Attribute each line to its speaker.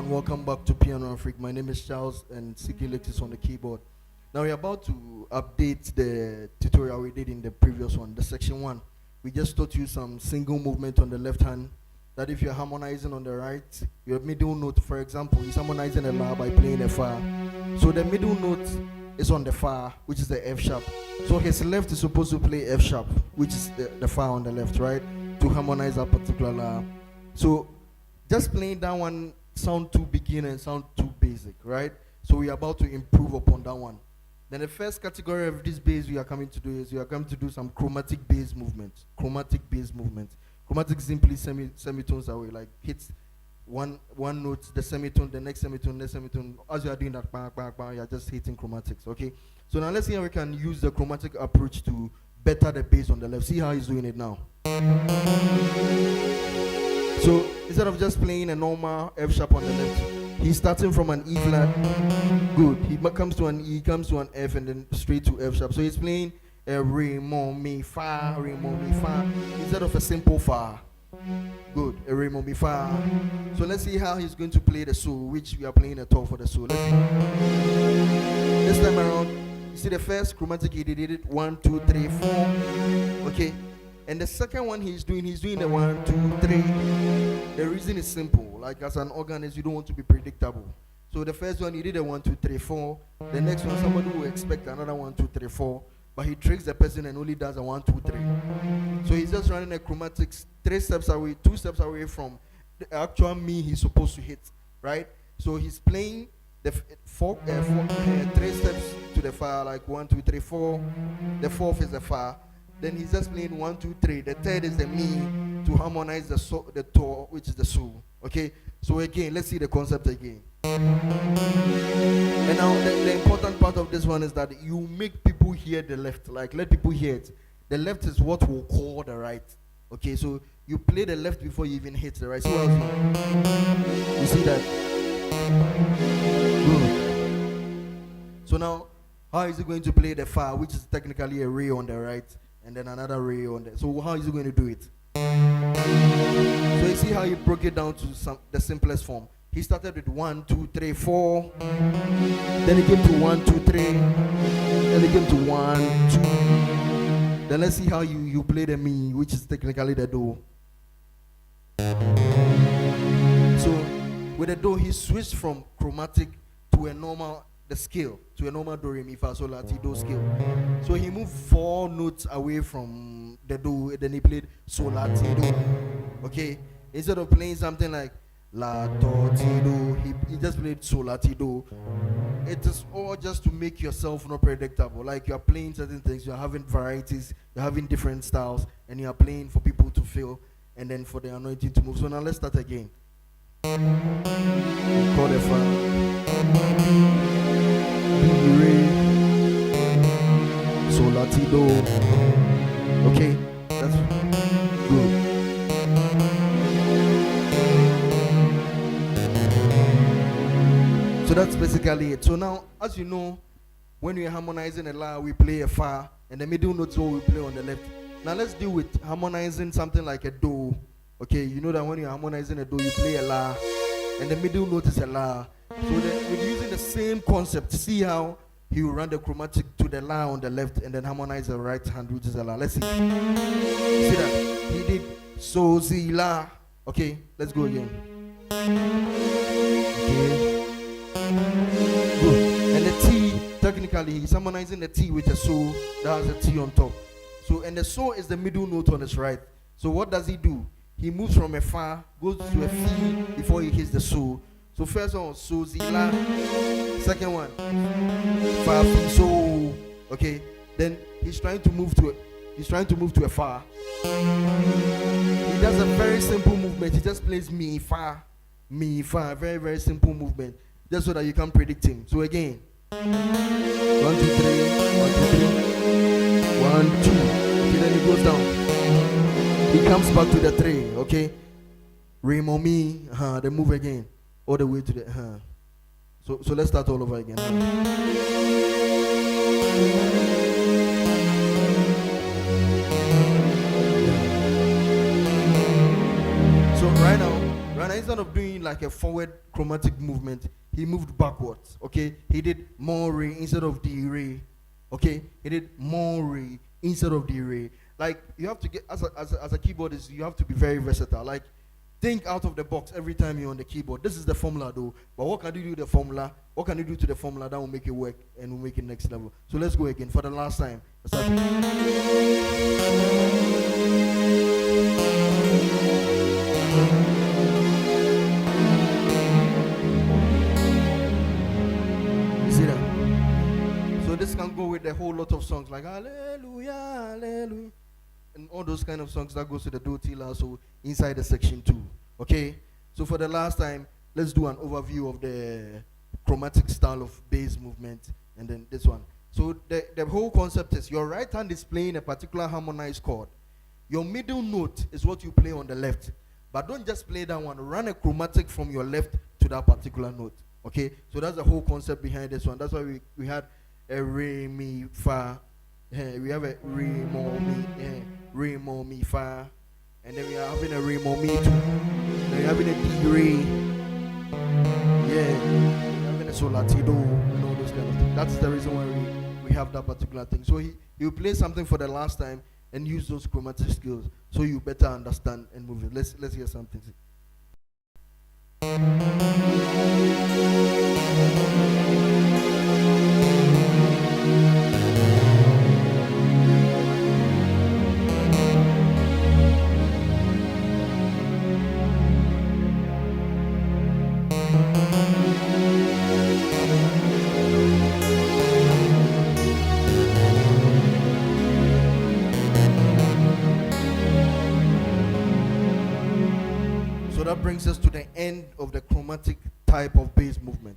Speaker 1: Welcome back to Piano Freak. My name is Charles and Siki Lex is on the keyboard. Now we're about to update the tutorial we did in the previous one, the section 1. We just taught you some single movement on the left hand, that if you're harmonizing on the right, your middle note, for example, is harmonizing a La by playing a Fa. So the middle note is on the Fa, which is the F sharp. So his left is supposed to play F sharp, which is the Fa on the left, right? To harmonize that particular La. So just playing that one sound too beginner and sound too basic, right? So we are about to improve upon that one. Then the first category of this bass we are coming to do is we are going to do some chromatic bass movements. Chromatic bass movements. Chromatic simply semitones away, like hits one note, the semitone, the next semitone, next semitone. As you are doing that, bang, bang, bang, you are just hitting chromatics, okay? So now let's see how we can use the chromatic approach to better the bass on the left. See how he's doing it now. So instead of just playing a normal F sharp on the left, he's starting from an E flat. Good. He comes to an E, comes to an F, and then straight to F sharp. So he's playing a Re, Mo, Mi, Fa, Re, Mo, Mi, Fa, instead of a simple Fa. Good. A Re, Mo, Mi, Fa. So let's see how he's going to play the Sol, which we are playing a top for the Sol. Let's see. This time around, you see the first chromatic, he did it 1, 2, 3, 4. Okay. And the second one he's doing the 1, 2, 3. The reason is simple. Like as an organist, you don't want to be predictable. So the first one he did a 1, 2, 3, 4. The next one somebody will expect another 1, 2, 3, 4. But he tricks the person and only does a 1, 2, 3. So he's just running a chromatics 3 steps away, 2 steps away from the actual me he's supposed to hit, right? So he's playing the 3 steps to the Fa, like 1, 2, 3, 4. The fourth is the Fa. Then he's just playing 1, 2, 3. The third is the Mi to harmonize the To, which is the Sol. Okay? So again, let's see the concept again. And now the important part of this one is that you make people hear the left. Like let people hear it. The left is what we'll call the right. Okay, so you play the left before you even hit the right. So what else? You see that? Good. So now, how is he going to play the Fa, which is technically a Re on the right? And then another Re on there. So how is he going to do it? So you see how he broke it down to the simplest form. He started with 1, 2, 3, 4. Then he came to 1, 2, 3. Then he came to 1, 2. Then let's see how you play the Mi, which is technically the Do. So with the Do, he switched from chromatic to a normal the scale, to a normal Do, Re, Mi, Fa, Sol, La, Ti, Do scale. So he moved 4 notes away from the Do, and then he played Sol, La, Ti, Do. Okay? Instead of playing something like La, Do, Ti, Do, he just played Sol, La, Ti, Do. It is all just to make yourself not predictable. Like you are playing certain things, you are having varieties, you're having different styles, and you are playing for people to feel, and then for the anointing to move. So now let's start again. Call the Fa. Re, Sol, La, Ti, Do. Okay, that's good. So that's basically it. So now, as you know, when we're harmonizing a La, we play a Fa, and the middle notes all we play on the left. Now let's deal with harmonizing something like a Do. Okay, you know that when you're harmonizing a Do, you play a La, and the middle note is a La. So we're using the same concept. See how he will run the chromatic to the La on the left and then harmonize the right hand, which is a La. Let's see. See that? He did So, Si, La. Okay, let's go again. Okay. Good. And the T, technically, he's harmonizing the T with the Sol. That has a T on top. So, and the Sol is the middle note on his right. So what does he do? He moves from a Fa, goes to a Fi before he hits the Sol. So first one, So, Si, La. Second one, Fa, Fi, So. Okay. Then he's trying to move to a Fa. He does a very simple movement. He just plays Mi, Fa, Mi, Fa. Very, very simple movement. Just so that you can predict him. So again. 1, 2, 3. 1, 2, 3. 1, 2. Okay, then it goes down. He comes back to the 3. Okay. Re mo mi. Then move again. All the way to the. So let's start all over again. So right now, instead of doing like a forward chromatic movement, he moved backwards. Okay, he did more re instead of the re. Okay, he did more re instead of the re. Like you have to get as a keyboardist, you have to be very versatile. Like think out of the box every time you're on the keyboard. This is the formula though, but what can you do to the formula? What can you do to the formula that will make it work and will make it next level? So let's go again for the last time. You see that? So this can go with a whole lot of songs like Hallelujah, Hallelujah, and all those kind of songs that goes to the do till also inside the section 2. Okay, so for the last time, let's do an overview of the chromatic style of bass movement, and then this one. So the whole concept is your right hand is playing a particular harmonized chord. Your middle note is what you play on the left, but don't just play that one. Run a chromatic from your left to that particular note. Okay, so that's the whole concept behind this one. That's why we had a re mi fa. We have a re mo mi, re mo mi fa, and then we are having a re mo mi too. Then we're having a D re, we're having a sol la ti do, and all those kind of things. That's the reason why we have that particular thing. So he will play something for the last time and use those chromatic skills so you better understand and move it. Let's hear something. So that brings us to the end of the chromatic type of bass movement.